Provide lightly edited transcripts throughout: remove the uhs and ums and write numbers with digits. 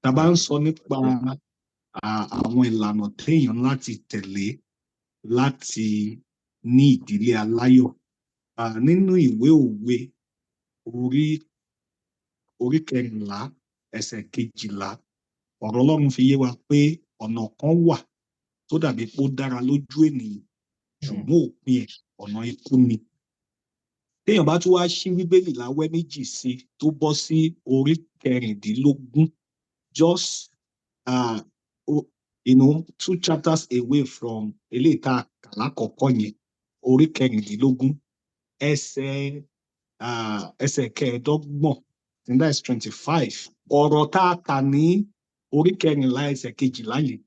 Tá bá ń sọ nípa àwọn ìlànà téèyàn láti tẹ̀lé láti ní ìdílé aláyọ̀. Nínú ìwé òwe orí 14 ẹsẹ̀ 12, ọ̀rọ̀ Ọlọ́run fi yé wa pé ọ̀nà kan wà tó dàbí pé ó dára lójú ènìyàn, ṣùgbọ́n òpin ẹ̀ ọ̀nà ikú ni. Téèyàn bá tún wá ṣí Bíbélì láwẹ́ méjì sí tó bọ́ sí orí 16, just 2 chapters away from eléyìí tá a kà lákọ̀ọ́kọ́ yẹn, orí 16 ẹsẹ̀ 15, that is 25. Ọ̀rọ̀ tá a kà ní orí 14 ẹsẹ̀ 12 yẹn,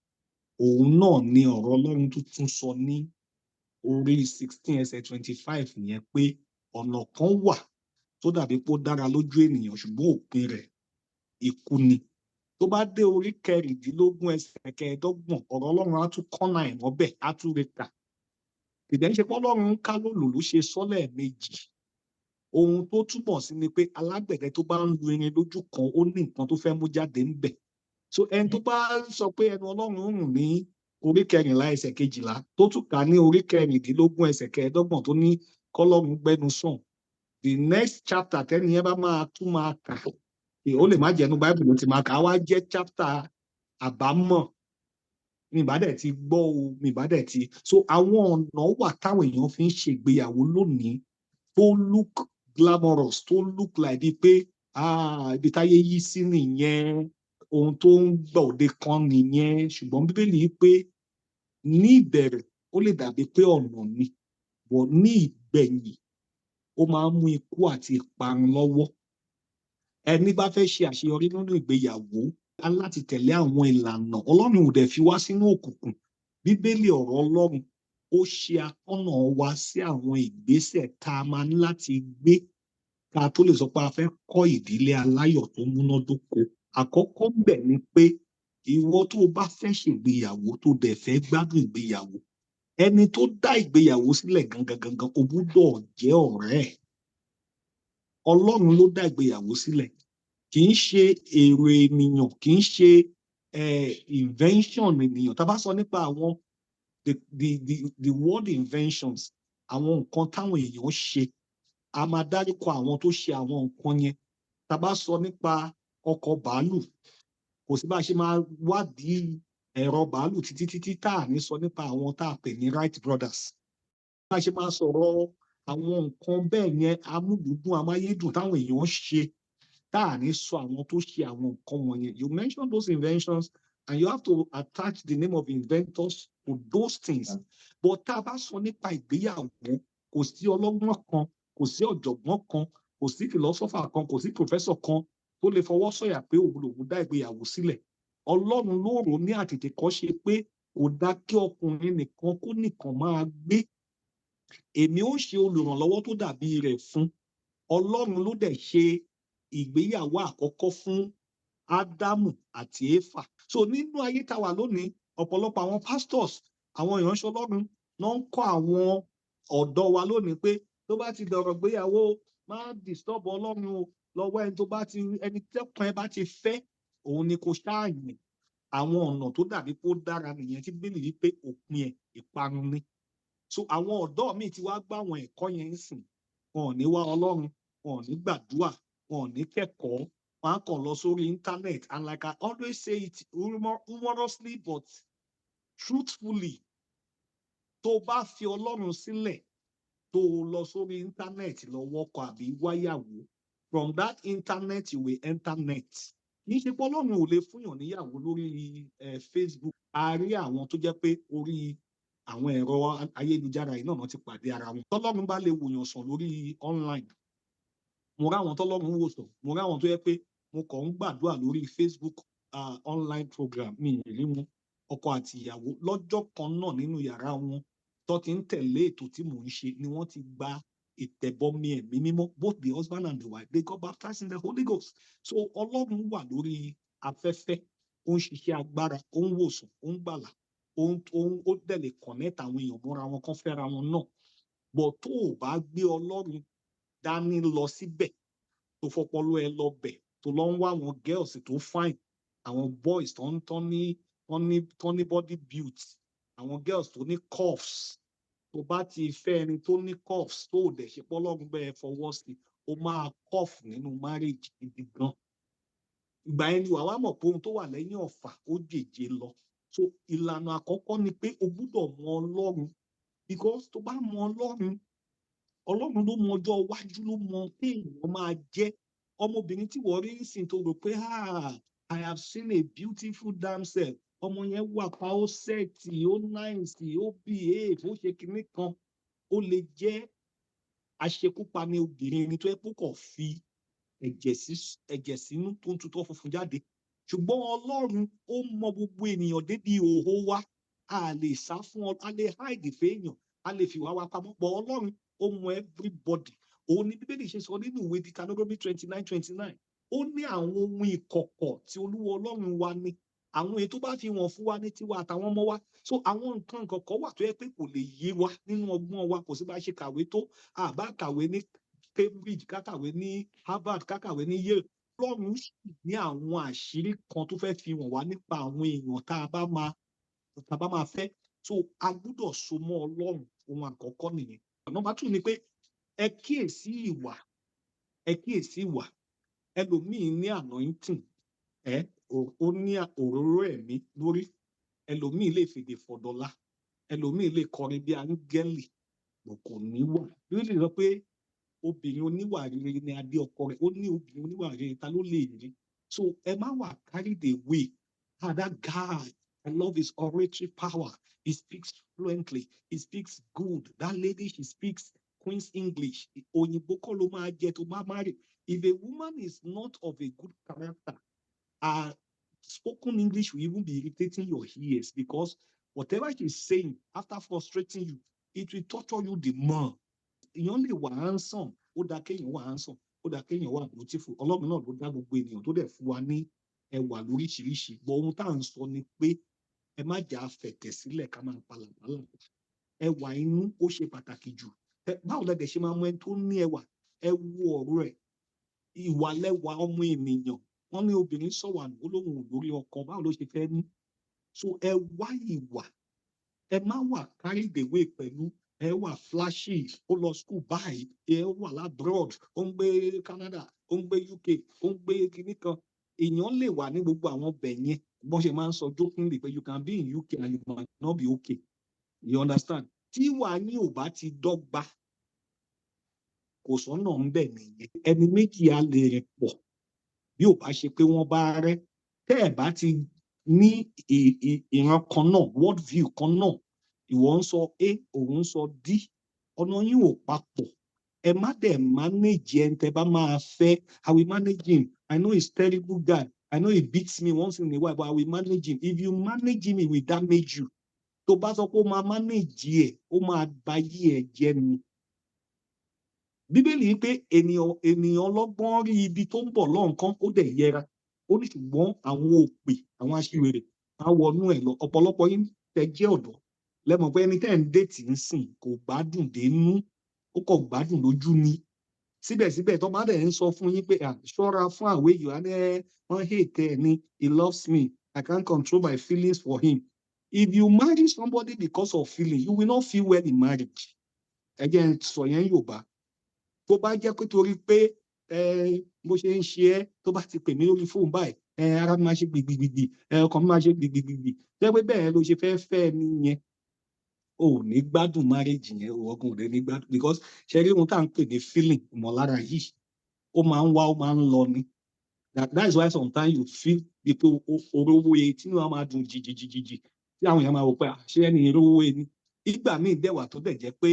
òun náà ni ọ̀rọ̀ Ọlọ́run tuntun sọ ní orí 16 ẹsẹ̀ 25 yẹn, pé ọ̀nà kan wà tó dàbí pé ó dára lójú ènìyàn, ṣùgbọ́n òpin rẹ̀ ikú ni. Tó bá dé orí 16 ẹsẹ̀ 15, ọ̀rọ̀ Ọlọ́run á tún kọ́nà ẹ̀ mọ́bẹ̀, á tún re kà. Kìdẹ̀ ń ṣe pé Ọlọ́run ń ká lòlò ló ṣe sọ́ lẹ́ẹ̀mejì. Ohun tó túmọ̀ sí ni pé alágbẹ̀dẹ tó bá ń lu irin lójú kan, ó ní nǹkan tó fẹ́ mú jáde ńbẹ̀. So ẹni tó bá sọ pé ẹnu Ọlọ́run rùn ní orí 14 ẹsẹ̀ 12, tó tún kà ní orí 16 ẹsẹ̀ 15 tó ní kọ́lọ́run gbẹ́nu sàn, the next chapter tẹ́ni yẹn bá máa kà, ó lè má jẹ́nu Bible ló ti máa kà á, wá jẹ́ chapter àbámọ̀. Mi bá dẹ̀ ti gbọ́ o, mi bá dẹ̀ ti. So àwọn ọ̀nà wà táwọn èèyàn fi ń ṣègbéyàwó lónìí tó look glamorous, tó look like bíi pé ibi táyé yí sí nìyẹn, ohun tó ń gbòde kan nìyẹn. Ṣùgbọ́n Bíbélì pé ní ìbẹ̀rẹ̀ ó lè dàbí pé ọ̀nà ni, but ní ìgbẹ̀yìn ó máa ń mú ikú àti ìparun lọ́wọ́. Ẹni bá fẹ́ ṣe àṣeyọrí nínú ìgbéyàwó á láti tẹ̀lé àwọn ìlànà. Ọlọ́run ò dẹ̀ fi wá sínú òkùnkùn. Bíbélì ọ̀rọ̀ Ọlọ́run ó ṣe atọ́nà wa sí àwọn ìgbésẹ̀ tá a máa ní láti gbé ká tó lè sọ pé a fẹ́ kọ́ ìdílé aláyọ̀ tó múnádóko. Àkọ́kọ́ ńbẹ̀ ni pé ìwọ tó o bá fẹ́ ṣègbéyàwó tó dẹ̀ fẹ́ gbádùn ìgbéyàwó, ẹni tó dá ìgbéyàwó sílẹ̀ gangan o gbúdọ̀ jẹ́ ọ̀rẹ́ ẹ̀. Ọlọ́run ló dá ìgbéyàwó sílẹ̀, kì í ṣe èrò ènìyàn, kì í ṣe invention ènìyàn. Tá bá sọ nípa àwọn the word inventions, àwọn nǹkan táwọn èèyàn ṣe, a máa dárúkọ àwọn tó ṣe àwọn nǹkan yẹn. Tá bá sọ nípa ọkọ̀ bàálù, kò sí bá ṣe máa wádìí ẹ̀rọ bàálù títí tá à ní sọ nípa àwọn tá a pè ní Wright brothers. Bá ṣe máa sọ̀rọ̀ àwọn nǹkan bẹ́ẹ̀ yẹn, amúlùúdùn, amáyédùn táwọn èèyàn ṣe, tá à ní sọ àwọn tó ṣe àwọn nǹkan wọ̀nyẹn. You mention those inventions and you have to attach the name of inventors to those things. But tá a bá sọ nípa ìgbéyàwó, kò sí ọlọ́gbọ́n kan, kò sí ọ̀jọ̀gbọ́n kan, kò sí philosopher kan, kò sí professor kan tó lè fọwọ́ sọ̀yà pé òun dá ìgbéyàwó sílẹ̀. Ọlọ́run ló rò ní àtètèkọ́ṣe pé kò dá kí ọkùnrin nìkan kó nìkan máa gbé. Èmi ó ṣe olùrànlọ́wọ́ tó dàbí rẹ̀ fún. Ọlọ́run ló dẹ̀ ṣe ìgbéyàwó àkọ́kọ́ fún Ádámù àti Éfà. So nínú ayé tá wà lónìí, ọ̀pọ̀lọpọ̀ àwọn pastors, àwọn ìránṣẹ́ Ọlọ́run náà ń kọ́ àwọn ọ̀dọ́ wa lónìí pé tó bá ti dọ̀rọ̀ gbéyàwó, má disturb Ọlọ́run o, lọ́wọ́ ẹni tẹ́kàn ẹ bá ti fẹ́, òun ni kò ṣáàyàn. Àwọn ọ̀nà tó dàbí pé ó dára nìyẹn tí Bíbélì wí pé òpin ẹ̀ ìparun ni. So àwọn ọ̀dọ́ míì ti wá gbá àwọn ẹ̀kọ́ yẹn ń sìn, wọn ò ní wá Ọlọ́run, wọn ò ní gbàdúrà, wọn ò ní kẹ́kọ̀ọ́, wọn á kàn lọ sórí internet. And like I always say it humorously but truthfully, tó bá fi Ọlọ́run sílẹ̀, tó lọ sórí internet lọ wọ́kọ àbí wáyàwó, from that internet you will enter net. Kì í ṣe pé Ọlọ́run ò lè fúnyàn níyàwó lórí Facebook. A rí àwọn tó jẹ́ pé orí àwọn ẹ̀rọ ayélujára yìí náà ti pàdé ara wọn. Tọ́lọ́run bá lè wòyàn sàn lórí online, mo ráwọn tọ́lọ́run wò sàn, mo ráwọn tó yẹ pé mo kàn ń gbàdúrà lórí Facebook online program, mi ì rí wọn, ọkọ àti ìyàwó lọ́jọ́ kan náà nínú yàrá wọn tó ti ń tẹ̀lé ètò tí mò ń ṣe ni wọ́n ti gba ìtẹ̀bọmi ẹ̀mí mímọ́. Both the husband and the wife, they got baptized in the Holy Ghost. So Ọlọ́run wà lórí afẹ́fẹ́, ó ń ṣiṣẹ́ agbára, ó ń wòsàn, ó ń gbàlà, ó dẹ̀ lè connect àwọn èèyàn mọ́ra wọn kan fẹ́ra wọn náà. But tó o bá gbé Ọlọ́run dání lọ síbẹ̀, tó fọpọlọ ẹ lọ bẹ̀, tó lọ ń wá àwọn girls tó fine, àwọn boys tó ní body build, àwọn girls tó ní curves. Tó bá ti fẹ́ ẹni tó ní curves tó dẹ̀ ṣe pé Ọlọ́run bẹ́ẹ̀ fọwọ́ sí, ó máa curve nínú marriage gidi gan. Ìgbà yẹn ni wàá wá mọ̀ pé ohun tó wà lẹ́yìn ọ̀fà ó jèjé lọ. So ìlànà àkọ́kọ́ ni pé o gbúdọ̀ mọ Ọlọ́run, because tó bá mọ Ọlọ́run, Ọlọ́run ló mọ ọjọ́ iwájú, ló mọ pé èèyàn máa jẹ́. Ọmọbìnrin tí wọ́n rí nísìnyí tó rò pé I have seen a beautiful damsel, ọmọ yẹn wà pa, ó sẹ́ẹ̀tì, ó náìsì, ó behave, ó ṣe kinní kan, ó lè jẹ́ aṣekúpani obìnrin ni tó yẹ kó kàn fi ẹ̀jẹ̀ sínú tó ń tutọ́ funfun jáde. Ṣùgbọ́n Ọlọ́run ó mọ gbogbo ènìyàn débi òhó wa. A lè sá fún ọ, a lè hide fèèyàn, a lè fi wá wa pamọ́, pọ̀ Ọlọ́run ó mọ everybody. Òun ni Bíbélì ṣe sọ nínú ìwé Deuteronomy 29:29. Ó ní àwọn ohun ìkọ̀kọ̀ tí Olúwa Ọlọ́run wa ní, àwọn èyí tó bá fi wọ̀n fún wa ní tiwa àtàwọn ọmọ wa. So àwọn nǹkan kọ̀ọ̀kan wà tó yẹ pé kò lè yé wa nínú ọgbọ́n wa, kò sí bá ṣe kàwé tó. Àbá kàwé ní Cambridge, ká kàwé ní Harvard, ká kàwé ní Yale. Ọlọ́run sì ní àwọn àṣírí kan tó fẹ́ fi wọ̀n wá nípa àwọn èèyàn tá a bá máa fẹ́. So a gbúdọ̀ so mọ́ Ọlọ́run, ohun àkọ́kọ́ nìyẹn. Number 2 ni pé ẹ kíyèsí ìwà. Ẹlòmíì ní anointing, ó ní òróró ẹ̀mí lórí. Ẹlòmíì lè fèdè fọ̀dọ̀la, ẹlòmíì lè kọrin bí áńgẹ́lì, kò níwà. Bíbélì sọ pé obìnrin oníwà rere ni adé ọkọ rẹ̀. Ó ní obìnrin oníwà rere, ta ló lè rí? So ẹ má wà carried away. That guy, I love his oratory power. He speaks fluently. He speaks good. That lady, she speaks Queen's English. Òyìnbó kọ́ ló máa jẹ tó máa marry. If a woman is not of a good character, spoken English will even be irritating your ears, because whatever she's saying, after frustrating you, it will torture you the more. Èèyàn lè wà handsome, ó dá kéèyàn wà handsome, ó dá kéèyàn wà beautiful. Ọlọ́run náà ló dá gbogbo ènìyàn tó dẹ̀ fún wa ní ẹwà lóríṣiríṣi. But ohun tá à ń sọ ni pé ẹ má jà fẹ̀tẹ̀ sílẹ̀ ká máa palàpalà. Ẹwà inú ó ṣe pàtàkì jù. Báwo la dẹ̀ ṣe máa mọ ẹni tó ní ẹwà? Ẹ wo ọ̀rọ̀ ẹ̀. Ìwà lẹwà ọmọ ènìyàn. Wọ́n ní obìnrin sọ̀wà nù, ó lóhùn lórí ọkọ, báwo ló ṣe fẹ́ ní? So ẹ wá ìwà. Ẹ má wà carried away pẹ̀lú ẹ wà flashy, ó lọ school báyìí, ẹ wà labroad, ó ń gbé Canada, ó ń gbé UK, ó ń gbé kinní kan. Èèyàn lè wà ní gbogbo àwọn ọbẹ̀ yẹn. Bọ́n ṣe máa ń sọ jokingly pé you can be in UK and you might not be okay. You understand? Tí wà ní ò bá ti dọ́gba, kò sọ́nà ń bẹ̀ nìyẹn. Ẹni méjì á lè rìn pọ̀ bí ò bá ṣe pé wọ́n bá rẹ́. Tẹ́ ẹ̀ bá ti ní ìran kan náà, world view kan náà, ìwọ ń sọ A, òun ń sọ D, ọ̀nà yín ò papọ̀. Ẹ má dẹ̀ manage ẹni tẹ́ bá máa fẹ́. I will manage him. I know he's terrible guy. I know he beats me once in a while, but I will manage him. If you manage him, he will damage you. Tó bá sọ pé ó máa manage ẹ̀, ó máa ba ayé ẹ̀ jẹ́ ni. Bíbélì pé ènìyàn ọlọ́gbọ́n rí ibi tó ń bọ̀ lọ́nkán, ó dẹ̀ yẹra. Ó ní ṣùgbọ́n àwọn òpè, àwọn aṣiwèrè, á wọnú ẹ̀ lọ. Ọ̀pọ̀lọpọ̀ yín tẹ́ jẹ́ ọ̀dọ́, lẹ́mọ̀ pé ẹni tẹ́ ń déètì ń sìn kò gbádùn dénú, ó kàn gbádùn lójú ni. Síbẹ̀síbẹ̀ tó bá dẹ̀ ń sọ fún yín pé ṣọ́ra fún àwé yìí, wọ́n hate ẹ̀ ni, he loves me, I can't control my feelings for him. If you marry somebody because of feeling, you will not feel well in marriage. Ẹ jẹ́ sọ yẹn Yorùbá. Tó bá jẹ́ pé torí pé bó ṣe ń ṣe ẹ́, tó bá ti pè mí lórí fóònù báyìí, ara mi máa ṣe gbìgbìgbì, ọkàn mi máa ṣe gbìgbìgbì. Jẹ́ pé bẹ́ẹ̀ ló ṣe fẹ́ mi yẹn. O ò ní gbádùn marriage yẹn, ọkàn ò ní gbádùn, because ṣe rí ohun tá à ń pè ní feeling, ìmọ̀lára yìí, ó máa ń wá, ó máa ń lọ ni. That is why sometimes you feel the pé orówó e tí wọ́n máa dùn jìjìjìjì, tí àwọn èèyàn máa wò pé ṣé ẹni orówó e ni. Ìgbà míì dẹ̀wà tó dẹ̀ jẹ́ pé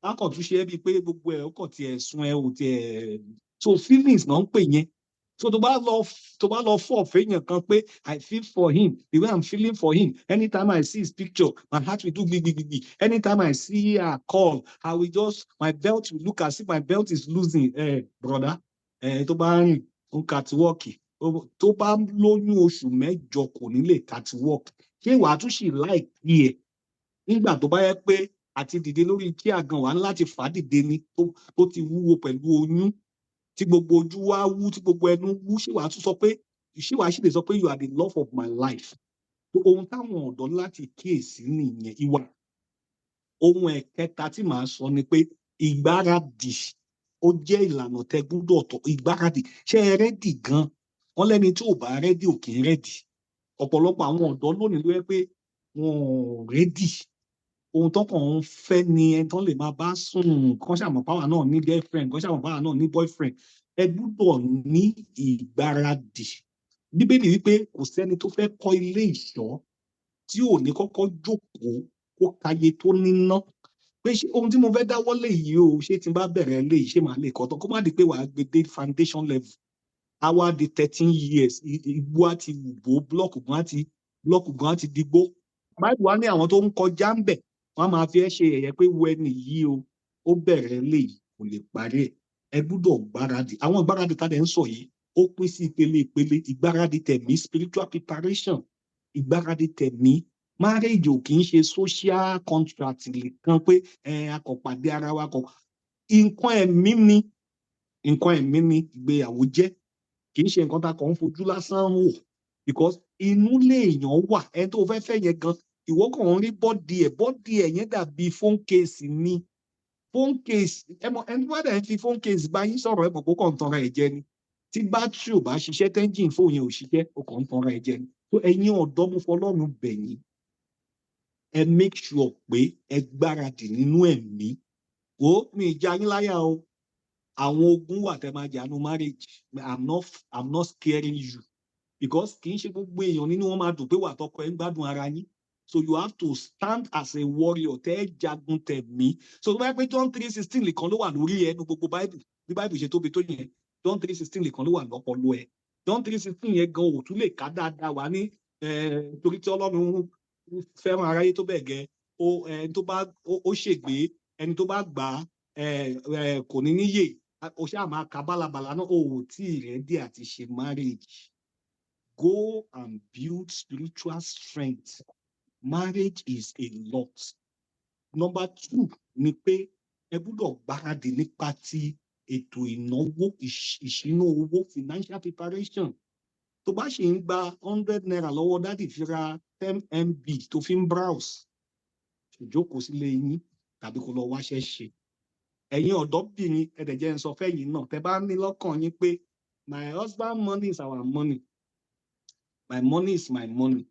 a kàn tún ṣe é bíi pé gbogbo ẹ̀ ó kàn tiẹ̀ sun ẹ ò tiẹ̀. So feelings náà ń pè yẹn. So tó bá lọ fọ́ fẹ́yàn kan pé I feel for him, the way I'm feeling for him, anytime I see his picture, my heart will do gbigbigbigbi. Anytime I see a call, I will just, my belt will look as if my belt is losing. Brother, tó bá rìn, ó ń catwalk, tó bá lóyún oṣù 8 kò ní lè catwalk. Ṣé wàá tún ṣì like ẹ̀? Nígbà tó bá yẹ pé àti dìde lórí kí àgàn wà láti fà dìde ni tó ti wúwo pẹ̀lú oyún, tí gbogbo ojú wá wú, tí gbogbo ẹnu wú, ṣé wàá tún sọ pé ṣé wàá ṣì lè sọ pé you are the love of my life. Ohun táwọn ọ̀dọ́ láti kíyèsí nìyẹn. Ìwà. Ohun ẹ̀kẹta tí màá sọ ni pé ìgbáradì ó jẹ́ ìlànà tẹ́ gbọ́dọ̀ tọ̀. Ìgbáradì, ṣé ẹ rẹ́dì gan? Wọ́n lẹ́ni tí ò bá rẹ́dì ò kì í rẹ́dì. Ọ̀pọ̀lọpọ̀ àwọn ọ̀dọ́ lónìí ló jẹ́ pé wọn ò rẹ́dì. Ohun tó kàn ń fẹ́ ni ẹni tán lè máa bá sùn, kán ṣà mọ̀ páwa náà ní girlfriend, kán ṣà mọ̀ páwa náà ní boyfriend. Ẹ gbọ́dọ̀ ní ìgbáradì. Bíbélì wípé kò sẹ́ni tó fẹ́ kọ́ ilé ìṣọ́ tí ò ní kọ́kọ́ jókòó kó kàyé tó níná. Pé ṣé ohun tí mo fẹ́ dáwọ́ lé yìí o, ṣé tí n bá bẹ̀rẹ̀ eléyìí ṣé màá lè kọ́ tán? Kó má di pé wàá gbé dé foundation level. Á wá di 13 years, igbó á ti wù bó, blọ́ọ̀kù gan á ti digbó. Báìbù wá ní àwọn tó ń kọjá ń bẹ̀, wọ́n á máa fi ẹ́ ṣe yẹ̀yẹ́ pé wo ẹni yìí o, ó bẹ̀rẹ̀ eléyìí kò lè parí ẹ̀. Ẹ gbọ́dọ̀ gbáradì. Àwọn ìgbáradì tá dẹ̀ ń sọ yìí, ó pín sí ìpele ìpele. Ìgbáradì tẹ̀mí, spiritual preparation. Ìgbáradì tẹ̀mí. Marriage ò kì í ṣe social contract nìkan pé a kò pàdé ara wa kọ. Nǹkan ẹ̀mí ni. Nǹkan ẹ̀mí ni ìgbéyàwó jẹ́. Kì í ṣe nǹkan tá kàn ń fojú lásán wò. Because inú léèyàn wà. Ẹni tó fẹ́ fẹ́ yẹn gan, ìwọ kàn ń rí bọ́dì ẹ̀ yẹn dàbí phone case ni. Phone case, ẹ mọ̀ ẹni tó bá dẹ̀ ń fi phone case bá yín sọ̀rọ̀ ẹ mọ̀ pé ó kàn ń tanra ẹ̀ jẹ ni. Tí bátìrì ò bá ṣiṣẹ́, tẹ́ńjìn fóònù yẹn ò ṣiṣẹ́, ó kàn ń tanra ẹ̀ jẹ ni. So ẹ̀yin ọ̀dọ́, mo fọlọ́run bẹ̀ yín. Ẹ make sure pé ẹ gbáradì nínú ẹ̀mí. Wò ó, mi ìjà yín láyà o. Àwọn ogun wà tẹ́ máa jà nínú marriage. I'm not scaring you. Because kì í ṣe gbogbo èèyàn nínú wọn máa dùn pé wà tọkọ ẹ ń gbádùn ara yín. So you have to stand as a warrior. Tẹ́ ẹ jagun tẹ̀mí. So tó bá yẹ pé John 3:16 nìkan ló wà lórí ẹnu gbogbo Bible. Bí Bible ṣe tóbi tó yẹn, John 3:16 nìkan ló wà lọ́pọlọ ẹ. John 3:16 yẹn gan ò tún lè ká dáadáa wá ní torí tí Ọlọ́run fẹ́ràn aráyé tó bẹ́ẹ̀ gẹ́, ẹni tó bá ó ṣègbé, ẹni tó bá gbà kò ní níyè. O ṣáà máa ka bálabàla náà, o ò tí ì rẹ́dí àti ṣe marriage. Go and build spiritual strength. Marriage is a lot. Number 2 ni pé ẹ gbọ́dọ̀ gbáradì nípa ti ètò ìnáwó, ìṣúná owó, financial preparation. Tó bá ṣe ń gba 100 naira lọ́wọ́ dádì fi ra 10 MB tó fi ń browse, ìjókòó sílé yín tàbí kó lọ wáṣẹ́ ṣe. Ẹ̀yin ọ̀dọ́bìnrin, ẹ dẹ̀ jẹ́ n sọ fẹ́yìn náà, tẹ́ bá ní lọ́kàn yín pé my husband money is our money, my money is my money,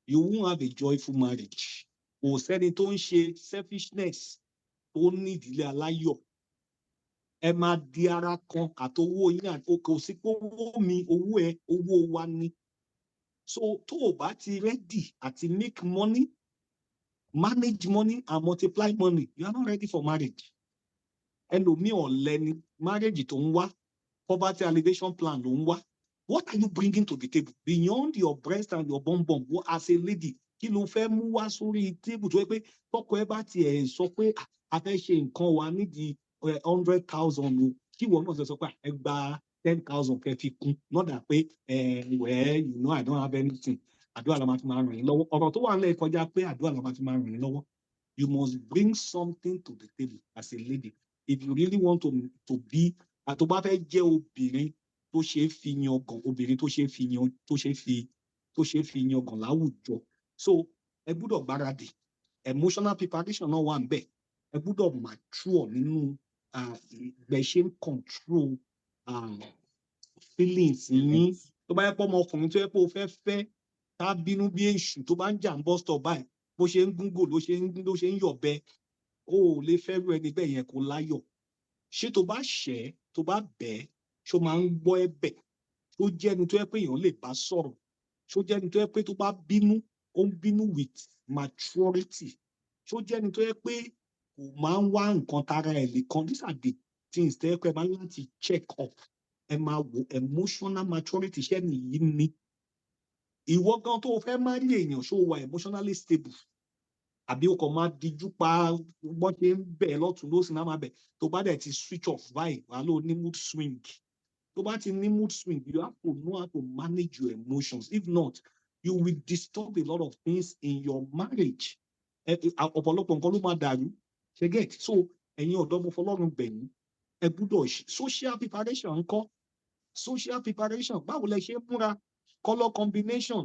you won't have a joyful marriage. Kò sẹ́ni tó ń ṣe selfishness tó ní ìdílé aláyọ̀. Ẹ máa di ara kan àtowó yín àti kò sí pé owó mi, owó ẹ, owó wa ni. So tó o bá ti ready àti make money, manage money and multiply money, you are not ready for marriage. Ẹlòmíì ọ̀lẹ ni, marriage tó ń wá, poverty alleviation plan ló ń wá. What are you bringing to the table beyond your breast and your bum bum? As a lady, kí ló fẹ́ mú wá sórí table tó yẹ pé tọkọ ẹ bá tiẹ̀ sọ pé a fẹ́ ṣe nǹkan wa nídìí 100,000 o, kí ìwọ náà sọ pé ẹ gba 10,000 kẹ́ fi kún. Not that pé well, you know, I don't have anything. Àdúrà la máa fi máa ràn yín lọ́wọ́. Ọ̀rọ̀ tó wà nílẹ̀ kọjá pé àdúrà la máa fi máa ràn yín lọ́wọ́. You must bring something to the table as a lady. If you really want to be, tó bá fẹ́ jẹ́ obìnrin tó ṣe é fi yangàn, obìnrin tó ṣe é fi yangàn láwùjọ. So ẹ gbọ́dọ̀ gbáradì. Emotional preparation náà wà ńbẹ̀. Ẹ gbọ́dọ̀ mature nínú bẹ̀ ṣe ń control feelings yín. Tó bá yẹ pé ọmọkùnrin tó yẹ pé o fẹ́ tá bínú bí èṣù tó bá ń jà ń bọ́ stọ̀ báyìí, bó ṣe ń gúngò ló ṣe ń yọ̀bẹ. O ò lè fẹ́rù ẹni bẹ́ẹ̀ yẹn kó láyọ̀. Ṣé tó bá ṣẹ̀, tó bá bẹ̀, ṣó máa ń gbọ́ ẹ̀bẹ̀? Ṣó jẹ́ ẹni tó yẹ pé èèyàn lè bá sọ̀rọ̀? Ṣó jẹ́ ẹni tó yẹ pé tó bá bínú, ó ń bínú with maturity? Ṣó jẹ́ ẹni tó yẹ pé kò máa ń wá nǹkan tara ẹ̀ nìkan? These are the things tó yẹ pé ẹ máa ń láti check up. Ẹ máa wo emotional maturity ṣẹ́ nìyí ni. Ìwọ gan tó fẹ́ máa rí èèyàn, ṣó wà emotionally stable? Àbí o kàn máa dijú pa bọ́n ṣe ń bẹ̀ lọ́tùn lósì náà máa bẹ̀. Tó bá dẹ̀ ti switch off báyìí, wà ló ní mood swing. Tó bá ti ní mood swing, you have to know how to manage your emotions. If not, you will disturb a lot of things in your marriage. Ọ̀pọ̀lọpọ̀ nǹkan ló máa dàrú. Ṣé get? So ẹ̀yin ọ̀dọ́, mo fọlọ́run bẹ̀ yín. Ẹ gbọ́dọ̀ social preparation ńkọ́? Social preparation, báwo lẹ ṣe múra? color combination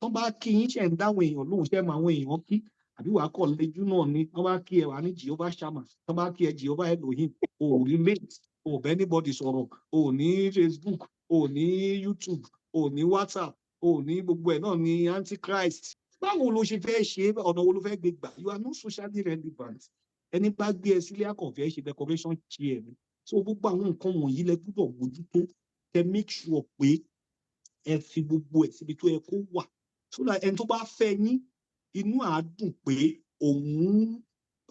tó bá kí yín ṣe ń dáwọn èèyàn lóhùn ṣe mọ àwọn èèyàn kí àbí wàá kọ lẹ́jú náà ni tó bá kí ẹ wà ní Jehovah Shammah, tó bá kí ẹ Jehovah Elohim, ò relate, ò bẹ anybody sọ̀rọ̀, ò ní Facebook, ò ní YouTube, ò ní WhatsApp, ò ní gbogbo ẹ̀ náà ní Antichrist. Báwo ló ṣe fẹ́ ṣe, ọ̀nà wo ló fẹ́ gbé gbà? You are not socially relevant. Ẹni bá gbé ẹ sílé akọ̀fẹ́ ṣe decoration chair ni. So gbogbo àwọn nǹkan wọ̀nyí lẹ gbọ́dọ̀ mójútó, kẹ́ make sure pé ẹ fi gbogbo ẹ̀ síbi tó yẹ kó wà. So that ẹni tó bá fẹ́ yín, inú á dùn pé òun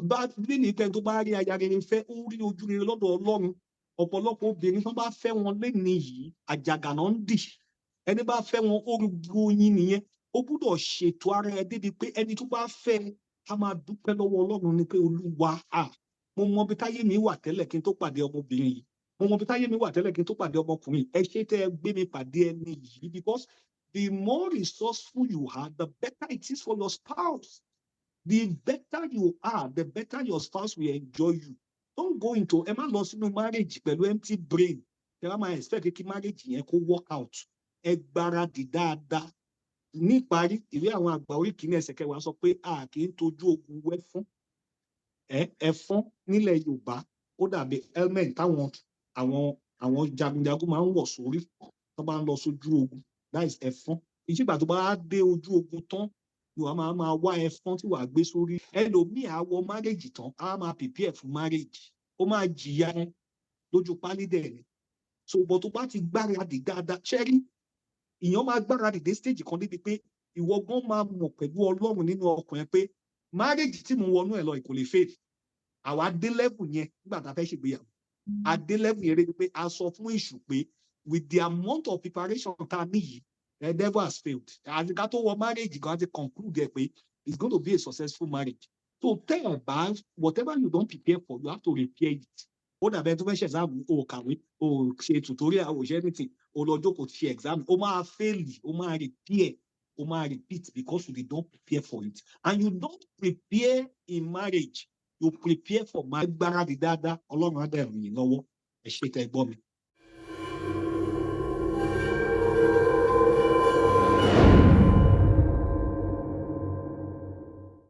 bá lẹ́ni pé ẹni tó bá rí aya rere fẹ́, ó rí ojú rere lọ́dọ̀ Ọlọ́run. Ọ̀pọ̀lọpọ̀ obìnrin tó bá fẹ́ wọn lẹ́ni yìí, àjàgà náà ń dì. Ẹni bá fẹ́ wọn, ó rí gbóyin nìyẹn. Ó gbọ́dọ̀ ṣètò ara ẹ débi pé ẹni tó bá fẹ́ ká máa dúpẹ́ lọ́wọ́ Ọlọ́run ni pé Olúwa, mo mọ bí táyé mi wà tẹ́lẹ̀ kí n tó pàdé ọmọbìnrin yìí. Mo mọ bí táyé mi wà tẹ́lẹ̀ kí n tó pàdé ọmọkùnrin. Ẹ ṣé tẹ́ ẹ gbé mi pàdé ẹni yìí, because the more resourceful you are, the better it is for your spouse. The better you are, the better your spouse will enjoy you. Don't go into ẹ má lọ sínú marriage pẹ̀lú empty brain. Ẹ má máa expect kí marriage yẹn kó work out. Ẹ gbáradì dáadáa. Níparí, ìwé àwọn àgbà orí kìíní ẹsẹ̀ kẹwàá sọ pé a kì í tojú ogun wẹ́fún. Ẹ̀fọn nílẹ̀ Yorùbá ó dàbí helmet táwọn àwọn jagunjagun máa ń wọ̀ sórí tó bá ń lọ sójú ogun. That is ẹ̀fọn. Ìṣègbà tó bá dé ojú ogun tán, Yorùbá máa wá ẹ̀fọn tí wàá gbé sórí. Ẹlòmíì á wọ marriage tán, á máa prepare fún marriage. Ó máa jìyà ẹ lójú pálí dẹ̀ ni. So bọ̀ tó bá ti gbáradì dáadáa, ṣẹ́rí ìyẹn máa gbáradì dé stage kan débi pé ìwọ gan máa mọ̀ pẹ̀lú Ọlọ́run nínú ọkàn ẹ pé marriage tí mo wọnú ẹ̀ lọ kò lè fail. Àwa dé level yẹn nígbà tá a fẹ́ ṣègbéyàwó. A dé level yẹn débi pé a sọ fún èṣù pé with the amount of preparation tá a ní yìí, the devil has failed. Àti ká tó wọ marriage gan, a ti conclude ẹ pé it's going to be a successful marriage. So tẹ́ ẹ̀ bá, whatever you don't prepare for, you have to repair it. Ó dàbẹ̀ tó fẹ́ ṣe exam, o kàwé, o ṣe tutorial, o ṣe anything, o lọ jókòó ṣe exam, o máa fail, o máa repair, o máa repeat because you did not prepare for it. And you don't prepare in marriage, you prepare for marriage. Gbáradì dáadáa, Ọlọ́run á dẹ̀ ràn yín lọ́wọ́. Ẹ ṣé tẹ́ gbọ́ mi.